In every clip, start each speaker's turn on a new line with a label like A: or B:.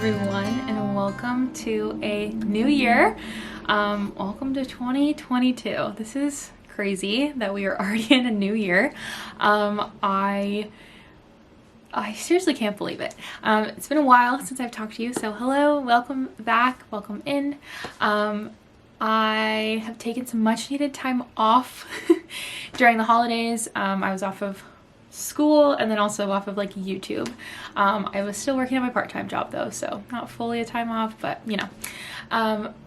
A: everyone, and welcome to a new year. Welcome to 2022. This is crazy that we are already in a new year. I seriously can't believe it. It's been a while since I've talked to you, so hello, welcome back, welcome in. I have taken some much needed time off during the holidays. I was off of school and then also off of like YouTube. I was still working at my part-time job though, so not fully a time off, but you know.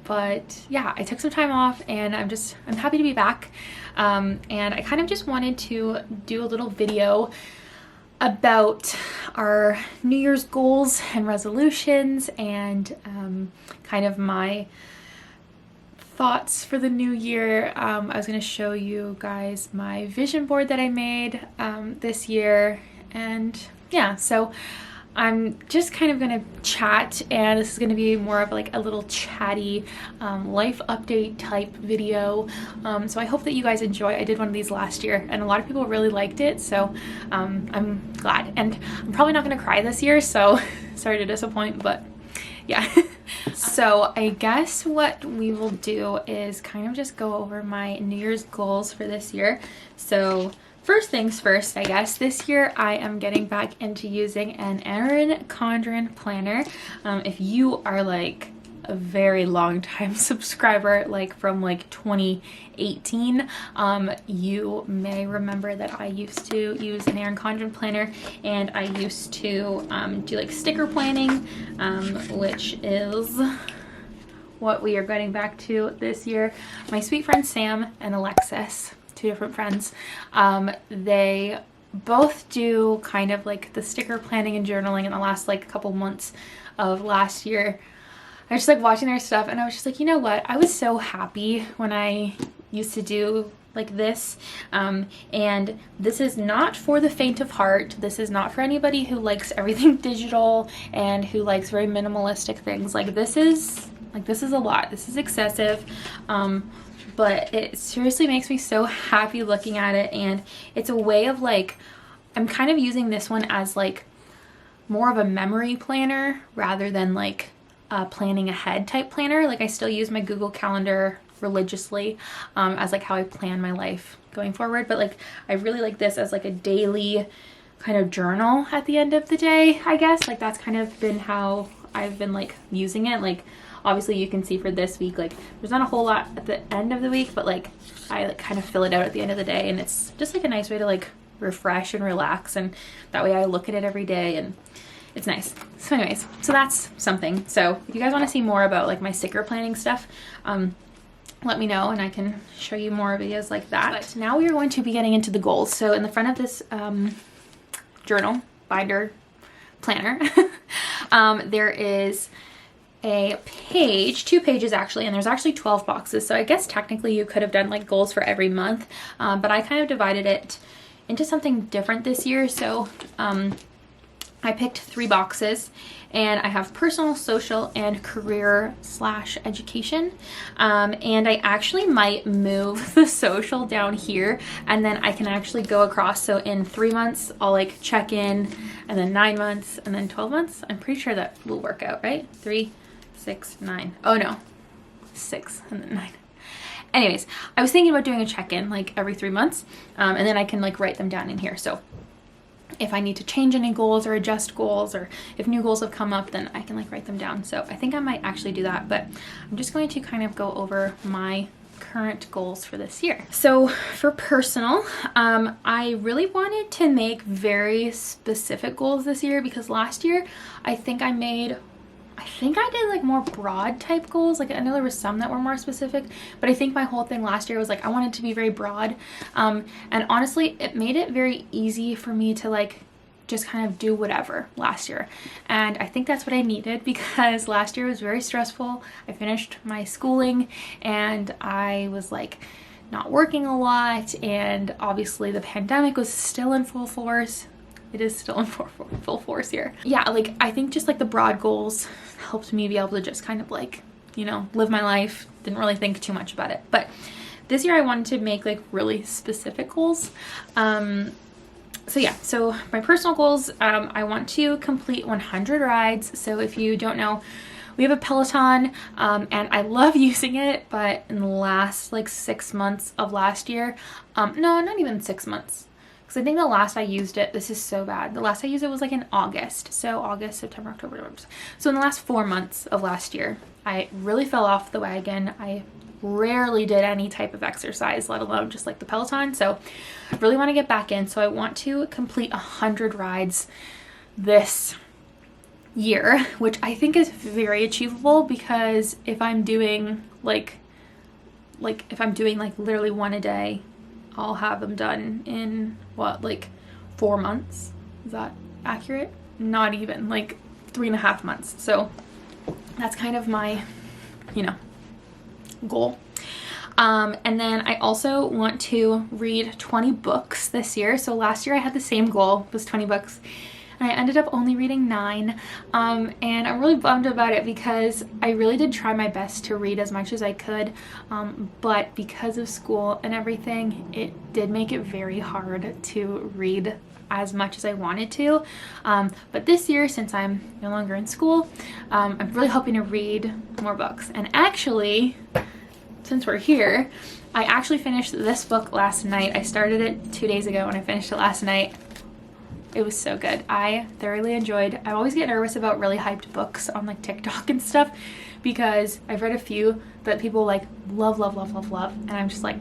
A: But yeah, I took some time off and I'm happy to be back. And I kind of just wanted to do a little video about our New Year's goals and resolutions and kind of my thoughts for the new year. I was going to show you guys my vision board that I made this year, and yeah, so I'm just kind of going to chat, and this is going to be more of like a little chatty life update type video. So I hope that you guys enjoy. I did one of these last year and a lot of people really liked it, so I'm glad, and I'm probably not going to cry this year, so sorry to disappoint, but yeah. So I guess what we will do is kind of just go over my New Year's goals for this year. So first things first, I guess this year I am getting back into using an Erin Condren planner. If you are like a very long time subscriber, like from like 2018, you may remember that I used to use an Erin Condren planner, and I used to do like sticker planning, which is what we are getting back to this year. My sweet friends Sam and Alexis, two different friends, they both do kind of like the sticker planning and journaling in the last like couple months of last year. I was just like watching their stuff and I was just like, you know what? I was so happy when I used to do like this. And this is not for the faint of heart. This is not for anybody who likes everything digital and who likes very minimalistic things. Like this is a lot. This is excessive. But it seriously makes me so happy looking at it. And it's a way of like, I'm kind of using this one as like more of a memory planner rather than like planning ahead type planner. Like I still use my Google Calendar religiously as like how I plan my life going forward, but like I really like this as like a daily kind of journal at the end of the day, I guess. Like that's kind of been how I've been like using it. Like obviously you can see for this week, like there's not a whole lot at the end of the week, but like I like kind of fill it out at the end of the day, and it's just like a nice way to like refresh and relax, and that way I look at it every day and it's nice. So anyways, so that's something. So if you guys want to see more about like my sticker planning stuff, let me know and I can show you more videos like that. But now we are going to be getting into the goals. So in the front of this journal, binder, planner, there is a page, 2 pages actually, and there's actually 12 boxes. So I guess technically you could have done like goals for every month, but I kind of divided it into something different this year. So I picked 3 boxes, and I have personal, social, and career/education. And I actually might move the social down here, and then I can actually go across. So in 3 months, I'll like check in, and then 9 months, and then 12 months. I'm pretty sure that will work out, right? 3, 6, 9. Oh no, 6 and then 9. Anyways, I was thinking about doing a check-in like every 3 months, and then I can like write them down in here. So if I need to change any goals or adjust goals, or if new goals have come up, then I can like write them down. So I think I might actually do that, but I'm just going to kind of go over my current goals for this year. So for personal, I really wanted to make very specific goals this year, because last year I think I did like more broad type goals. Like I know there was some that were more specific, but I think my whole thing last year was like I wanted to be very broad. And honestly, it made it very easy for me to like just kind of do whatever last year. And I think that's what I needed, because last year was very stressful. I finished my schooling and I was like not working a lot, and obviously the pandemic was still in full force. It is still in full force here. Yeah, like I think just like the broad goals helped me be able to just kind of like, you know, live my life. Didn't really think too much about it. But this year I wanted to make like really specific goals. So yeah, so my personal goals, I want to complete 100 rides. So if you don't know, we have a Peloton, and I love using it, but in the last like 6 months of last year, no, not even 6 months, because I think the last I used it, this is so bad, the last I used it was like in August. So August, September, October, November. So in the last 4 months of last year, I really fell off the wagon. I rarely did any type of exercise, let alone just like the Peloton. So I really want to get back in. So I want to complete 100 rides this year, which I think is very achievable, because if I'm doing like if I'm doing like literally one a day, I'll have them done in what, like 4 months? Is that accurate? Not even, like 3.5 months. So that's kind of my, you know, goal. And then I also want to read 20 books this year. So last year I had the same goal, was 20 books, and I ended up only reading 9. And I'm really bummed about it, because I really did try my best to read as much as I could. But because of school and everything, it did make it very hard to read as much as I wanted to. But this year, since I'm no longer in school, I'm really hoping to read more books. And actually, since we're here, I actually finished this book last night. I started it 2 days ago and I finished it last night. It was so good. I thoroughly enjoyed. I always get nervous about really hyped books on like TikTok and stuff, because I've read a few that people like love, and I'm just like,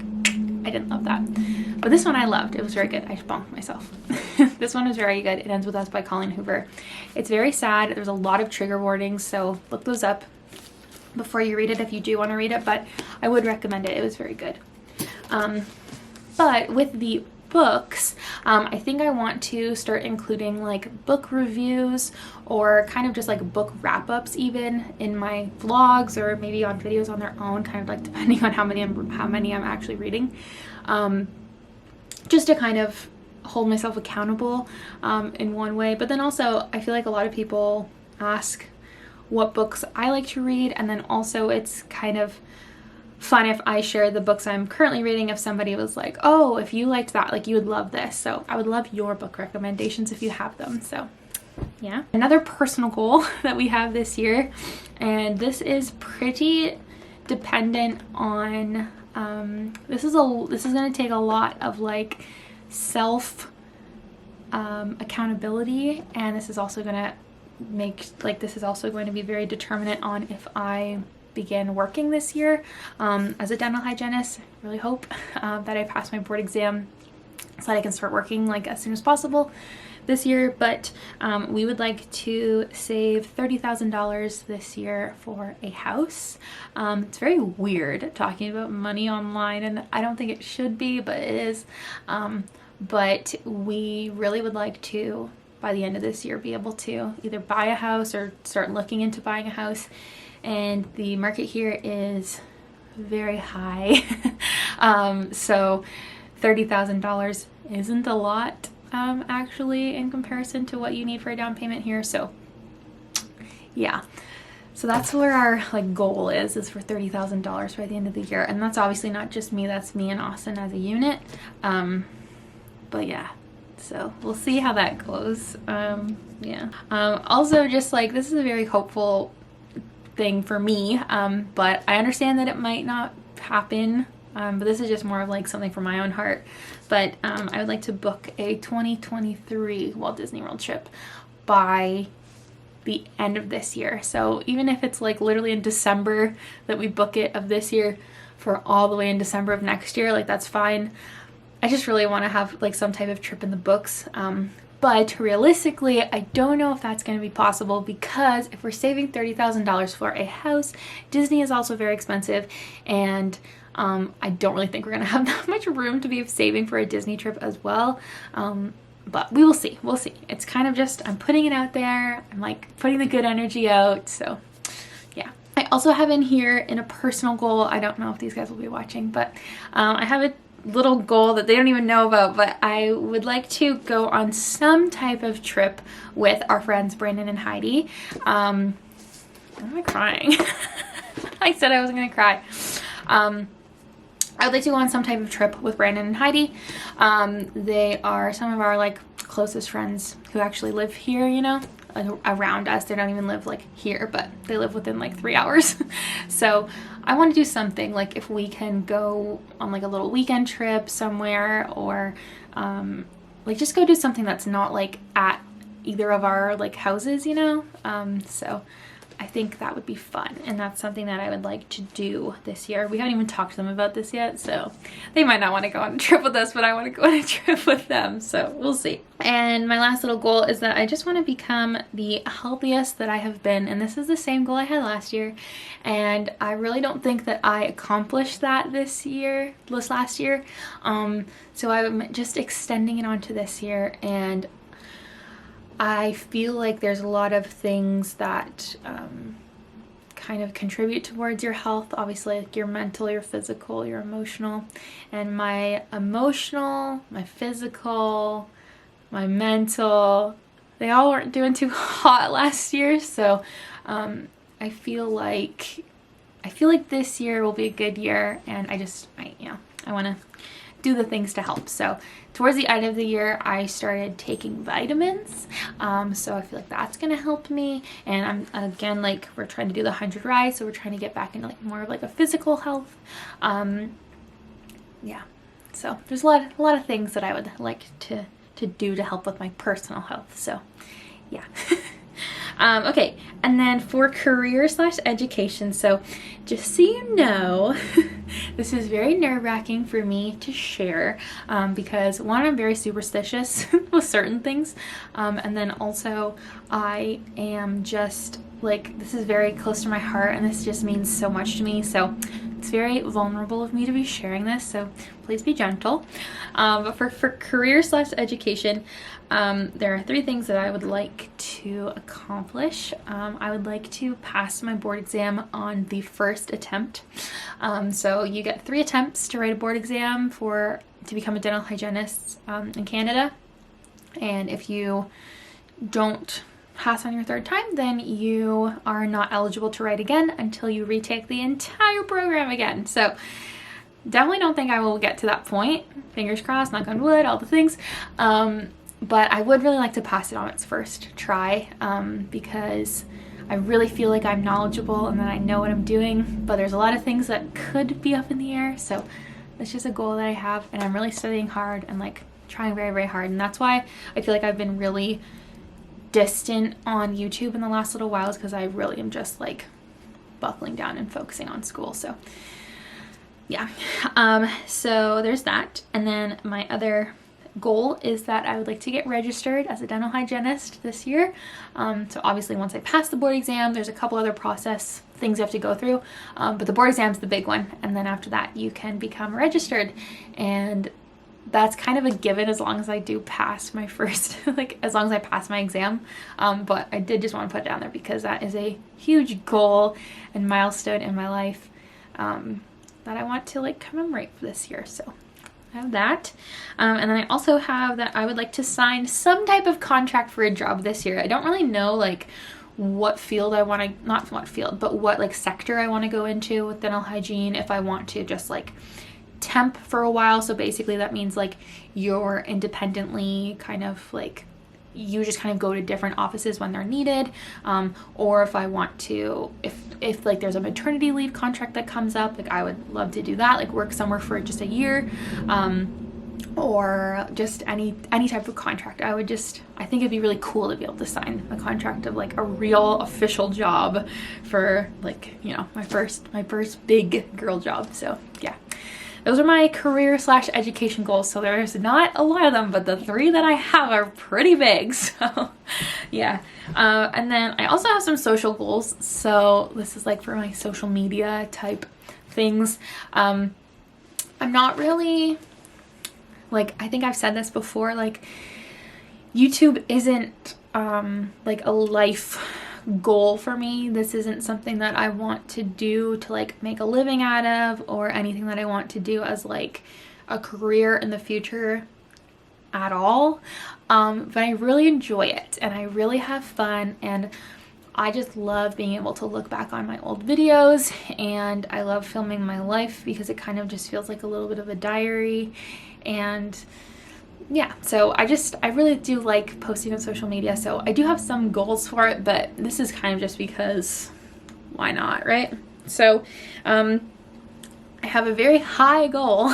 A: I didn't love that. But this one I loved. It was very good. I bonked myself. This one was very good. It Ends With Us by Colleen Hoover. It's very sad. There's a lot of trigger warnings, so look those up before you read it if you do want to read it, but I would recommend it. It was very good. But with the books, I think I want to start including like book reviews, or kind of just like book wrap-ups even, in my vlogs, or maybe on videos on their own, kind of like depending on how many I'm actually reading, just to kind of hold myself accountable in one way. But then also, I feel like a lot of people ask what books I like to read, and then also it's kind of fun if I share the books I'm currently reading, if somebody was like, oh, if you liked that, like you would love this. So I would love your book recommendations if you have them. So yeah. Another personal goal that we have this year, and this is pretty dependent on this is going to take a lot of like self accountability, and this is also going to be very determinant on if I begin working this year as a dental hygienist. I really hope that I pass my board exam so that I can start working like as soon as possible this year. But we would like to save $30,000 this year for a house. It's very weird talking about money online, and I don't think it should be, but it is. But we really would like to, by the end of this year, be able to either buy a house or start looking into buying a house. And the market here is very high. So $30,000 isn't a lot actually in comparison to what you need for a down payment here. So yeah, so that's where our like goal is for $30,000 by the end of the year. And that's obviously not just me, that's me and Austin as a unit. But yeah, so we'll see how that goes. Yeah. Also, just like, this is a very hopeful thing for me, but I understand that it might not happen, but this is just more of like something from my own heart. But I would like to book a 2023 Walt Disney World trip by the end of this year. So even if it's like literally in December that we book it of this year for all the way in December of next year, like that's fine. I just really want to have like some type of trip in the books. But realistically, I don't know if that's going to be possible, because if we're saving $30,000 for a house, Disney is also very expensive, and I don't really think we're going to have that much room to be saving for a Disney trip as well. But we will see. We'll see. It's kind of just, I'm putting it out there. I'm like putting the good energy out. So yeah. I also have in here in a personal goal, I don't know if these guys will be watching, but I have a little goal that they don't even know about, but I would like to go on some type of trip with our friends Brandon and Heidi. Why am I crying? I said I wasn't gonna cry. I would like to go on some type of trip with Brandon and Heidi. They are some of our like closest friends who actually live here, you know, around us. They don't even live like here, but they live within like 3 hours. So I want to do something like if we can go on like a little weekend trip somewhere, or like just go do something that's not like at either of our like houses, you know. So I think that would be fun, and that's something that I would like to do this year. We haven't even talked to them about this yet, so they might not want to go on a trip with us, but I want to go on a trip with them, so we'll see. And my last little goal is that I just want to become the healthiest that I have been, and this is the same goal I had last year, and I really don't think that I accomplished that this last year. So I'm just extending it onto this year, and I feel like there's a lot of things that kind of contribute towards your health. Obviously, like your mental, your physical, your emotional. And my emotional, my physical, my mental, they all weren't doing too hot last year. So I feel like this year will be a good year, and I want to do the things to help. So towards the end of the year, I started taking vitamins. So I feel like that's going to help me. And I'm, again, like we're trying to do the 100 rise. So we're trying to get back into like more of like a physical health. Yeah. So there's a lot of things that I would like to do to help with my personal health. So yeah. Okay, and then for career/education, so just so you know, this is very nerve-wracking for me to share, because one, I'm very superstitious with certain things, and then also I am just like, this is very close to my heart, and this just means so much to me, so it's very vulnerable of me to be sharing this, so please be gentle. But for career/education, there are 3 things that I would like to accomplish. I would like to pass my board exam on the first attempt. So you get 3 attempts to write a board exam to become a dental hygienist in Canada. And if you don't pass on your 3rd time, then you are not eligible to write again until you retake the entire program again. So definitely don't think I will get to that point. Fingers crossed, knock on wood, all the things. But I would really like to pass it on its first try, because I really feel like I'm knowledgeable and that I know what I'm doing, but there's a lot of things that could be up in the air. So that's just a goal that I have, and I'm really studying hard and like trying very, very hard. And that's why I feel like I've been really distant on YouTube in the last little while, is because I really am just like buckling down and focusing on school. So yeah, so there's that. And then my other goal is that I would like to get registered as a dental hygienist this year. So obviously once I pass the board exam, there's a couple other process things you have to go through, but the board exam is the big one, and then after that you can become registered, and that's kind of a given as long as I do pass my first, like as long as I pass my exam. But I did just want to put it down there because that is a huge goal and milestone in my life that I want to like commemorate for this year. So I have that. And then I also have that I would like to sign some type of contract for a job this year. I don't really know like what field I want to, not what field, but what like sector I want to go into with dental hygiene. If I want to just like temp for a while. So basically that means like you're independently kind of like, you just kind of go to different offices when they're needed. Or if I want to, if like there's a maternity leave contract that comes up, like I would love to do that, like work somewhere for just a year, or just any type of contract. I think it'd be really cool to be able to sign a contract of like a real official job for like, you know, my first big girl job. So yeah. Those are my career/education goals. So there's not a lot of them, but the 3 that I have are pretty big. So yeah. And then I also have some social goals. So this is like for my social media type things. I'm not really, like, I think I've said this before, like YouTube isn't like a life goal for me. This isn't something that I want to do to like make a living out of, or anything that I want to do as like a career in the future at all. But I really enjoy it and I really have fun, and I just love being able to look back on my old videos, and I love filming my life because it kind of just feels like a little bit of a diary. And yeah, so I really do like posting on social media, so I do have some goals for it, but this is kind of just because why not, right? So I have a very high goal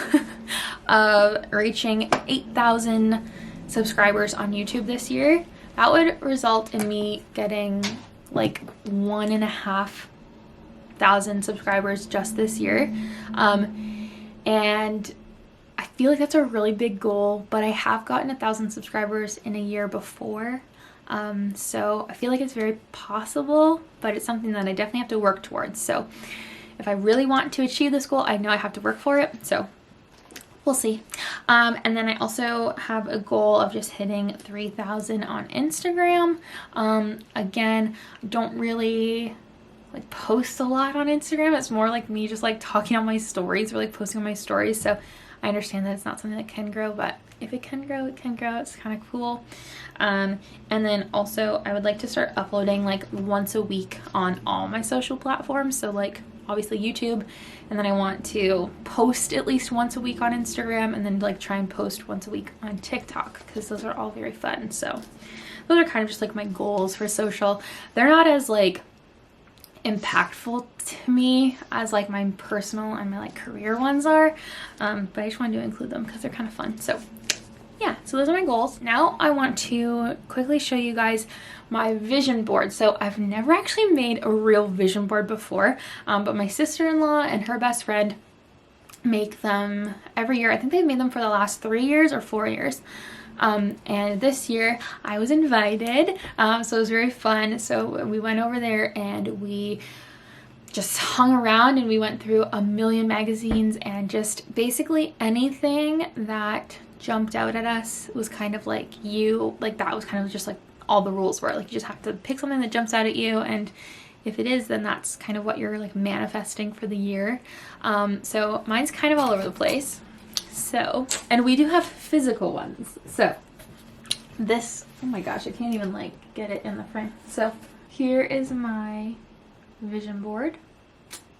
A: of reaching 8,000 subscribers on YouTube this year. That would result in me getting like 1,500 subscribers just this year. And I feel like that's a really big goal, but I have gotten 1,000 subscribers in a year before. So I feel like it's very possible, but it's something that I definitely have to work towards. So if I really want to achieve this goal, I know I have to work for it. So we'll see. And then I also have a goal of just hitting 3,000 on Instagram. Again, don't really like post a lot on Instagram. It's more like me just like talking on my stories or like posting on my stories. So I understand that it's not something that can grow, but if it can grow, it can grow. It's kind of cool. And then also I would like to start uploading like once a week on all my social platforms. So like obviously YouTube, and then I want to post at least once a week on Instagram, and then like try and post once a week on TikTok, because those are all very fun. So those are kind of just like my goals for social. They're not as like impactful to me as like my personal and my like career ones are, but I just wanted to include them because they're kind of fun. So yeah, so those are my goals. Now I want to quickly show you guys my vision board. So I've never actually made a real vision board before, but my sister-in-law and her best friend make them every year. I think they've made them for the last 3 years or 4 years. And this year I was invited, so it was very fun. So we went over there and we just hung around, and we went through a million magazines, and just basically anything that jumped out at us was kind of like that was kind of just like all the rules were. Like you just have to pick something that jumps out at you, and if it is, then that's kind of what you're like manifesting for the year. So mine's kind of all over the place. So, and we do have physical ones. So this, oh my gosh, I can't even like get it in the frame. So here is my vision board,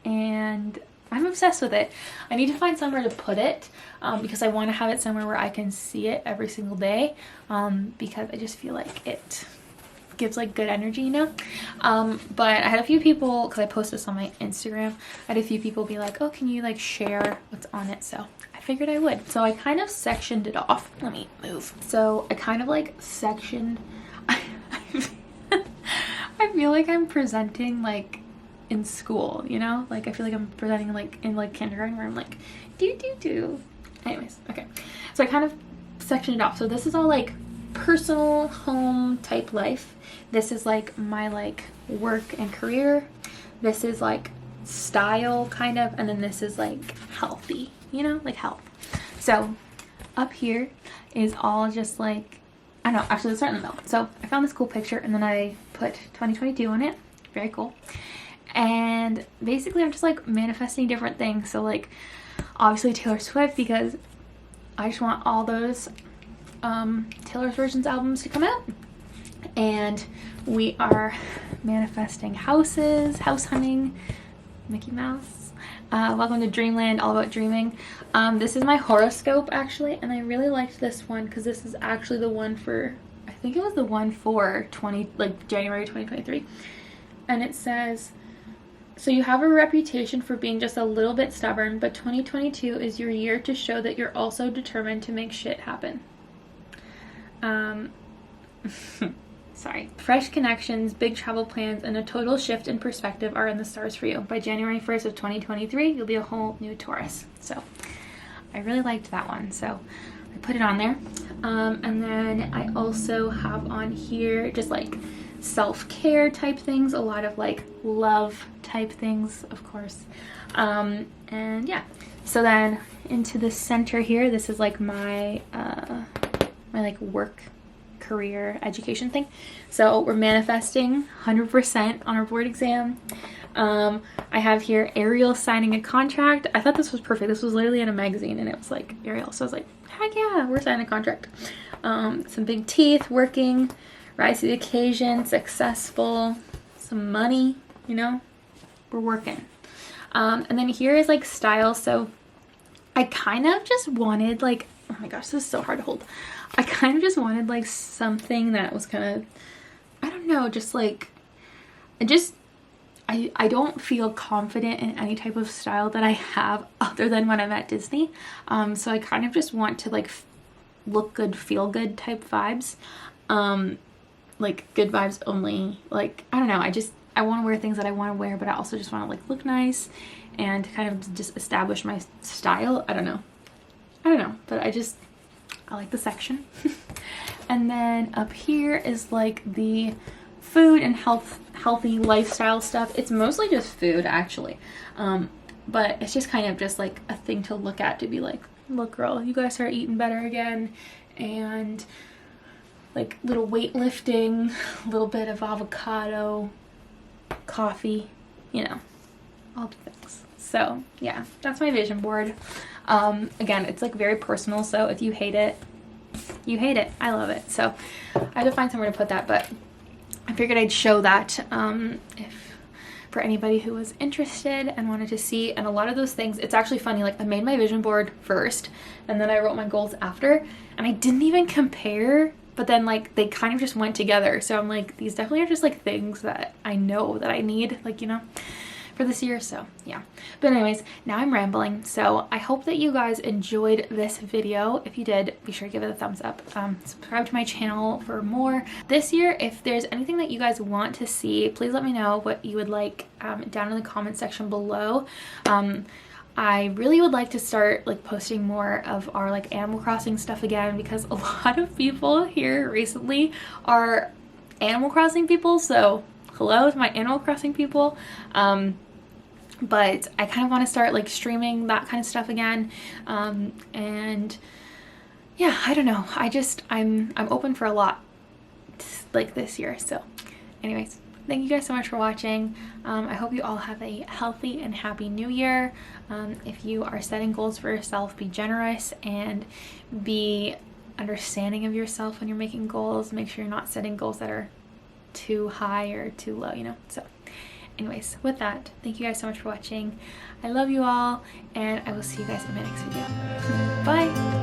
A: and I'm obsessed with it. I need to find somewhere to put it, because I want to have it somewhere where I can see it every single day, because I just feel like it gives like good energy, you know. But I had a few people, because I posted this on my Instagram, I had a few people be like, oh, can you like share what's on it? So I figured I would. So I kind of sectioned it off. Let me move. So I kind of like sectioned I feel like I'm presenting like in school, you know, like I feel like I'm presenting like in like kindergarten, where I'm like do. Anyways, okay, so I kind of sectioned it off. So this is all like personal home type life. This is like my like work and career. This is like style kind of, and then this is like healthy, you know, like health. So up here is all just like, I don't know, actually let's start in the middle. So I found this cool picture, and then I put 2022 on it. Very cool. And basically I'm just like manifesting different things. So like obviously Taylor Swift, because I just want all those Taylor's Versions albums to come out. And we are manifesting houses, house hunting, Mickey Mouse, welcome to Dreamland, all about dreaming. This is my horoscope actually, and I really liked this one because this is actually the one for, I think it was the one for January 2023. And it says, so you have a reputation for being just a little bit stubborn, but 2022 is your year to show that you're also determined to make shit happen. Sorry. Fresh connections, big travel plans, and a total shift in perspective are in the stars for you. By January 1st of 2023, you'll be a whole new Taurus. So I really liked that one. So I put it on there. And then I also have on here just like self-care type things, a lot of like love type things, of course. And yeah, so then into the center here, this is like my my like work, career, education thing. So we're manifesting 100% on our board exam. I have here Ariel signing a contract. I thought this was perfect. This was literally in a magazine, and it was like Ariel, so I was like, heck yeah, we're signing a contract. Some big teeth, working, rise to the occasion, successful, some money, you know, we're working. And then here is like style. So I kind of just wanted like oh my gosh, this is so hard to hold. I kind of just wanted like something that was kind of, I don't know, just like, I don't feel confident in any type of style that I have other than when I'm at Disney. So I kind of just want to like look good, feel good type vibes. Like good vibes only. Like, I don't know, I want to wear things that I want to wear, but I also just want to like look nice and kind of just establish my style. I don't know, but I like the section. And then up here is like the food and healthy lifestyle stuff. It's mostly just food actually, but it's just kind of just like a thing to look at, to be like, look girl, you guys are eating better again. And like little weightlifting, a little bit of avocado, coffee, you know, all the things. So yeah, that's my vision board. Again, it's like very personal, so if you hate it, you hate it. I love it. So I had to find somewhere to put that, but I figured I'd show that if for anybody who was interested and wanted to see. And a lot of those things, it's actually funny, like I made my vision board first and then I wrote my goals after, and I didn't even compare, but then like they kind of just went together. So I'm like, these definitely are just like things that I know that I need, like, you know, for this year. So yeah, but anyways, now I'm rambling. So I hope that you guys enjoyed this video. If you did, be sure to give it a thumbs up. Subscribe to my channel for more. This year, if there's anything that you guys want to see, please let me know what you would like down in the comment section below. I really would like to start like posting more of our like Animal Crossing stuff again, because a lot of people here recently are Animal Crossing people. So hello to my Animal Crossing people. But I kind of want to start like streaming that kind of stuff again. And yeah, I don't know. I'm open for a lot like this year. So anyways, thank you guys so much for watching. I hope you all have a healthy and happy new year. If you are setting goals for yourself, be generous and be understanding of yourself when you're making goals. Make sure you're not setting goals that are too high or too low, you know. So anyways, with that, thank you guys so much for watching. I love you all, and I will see you guys in my next video. Bye.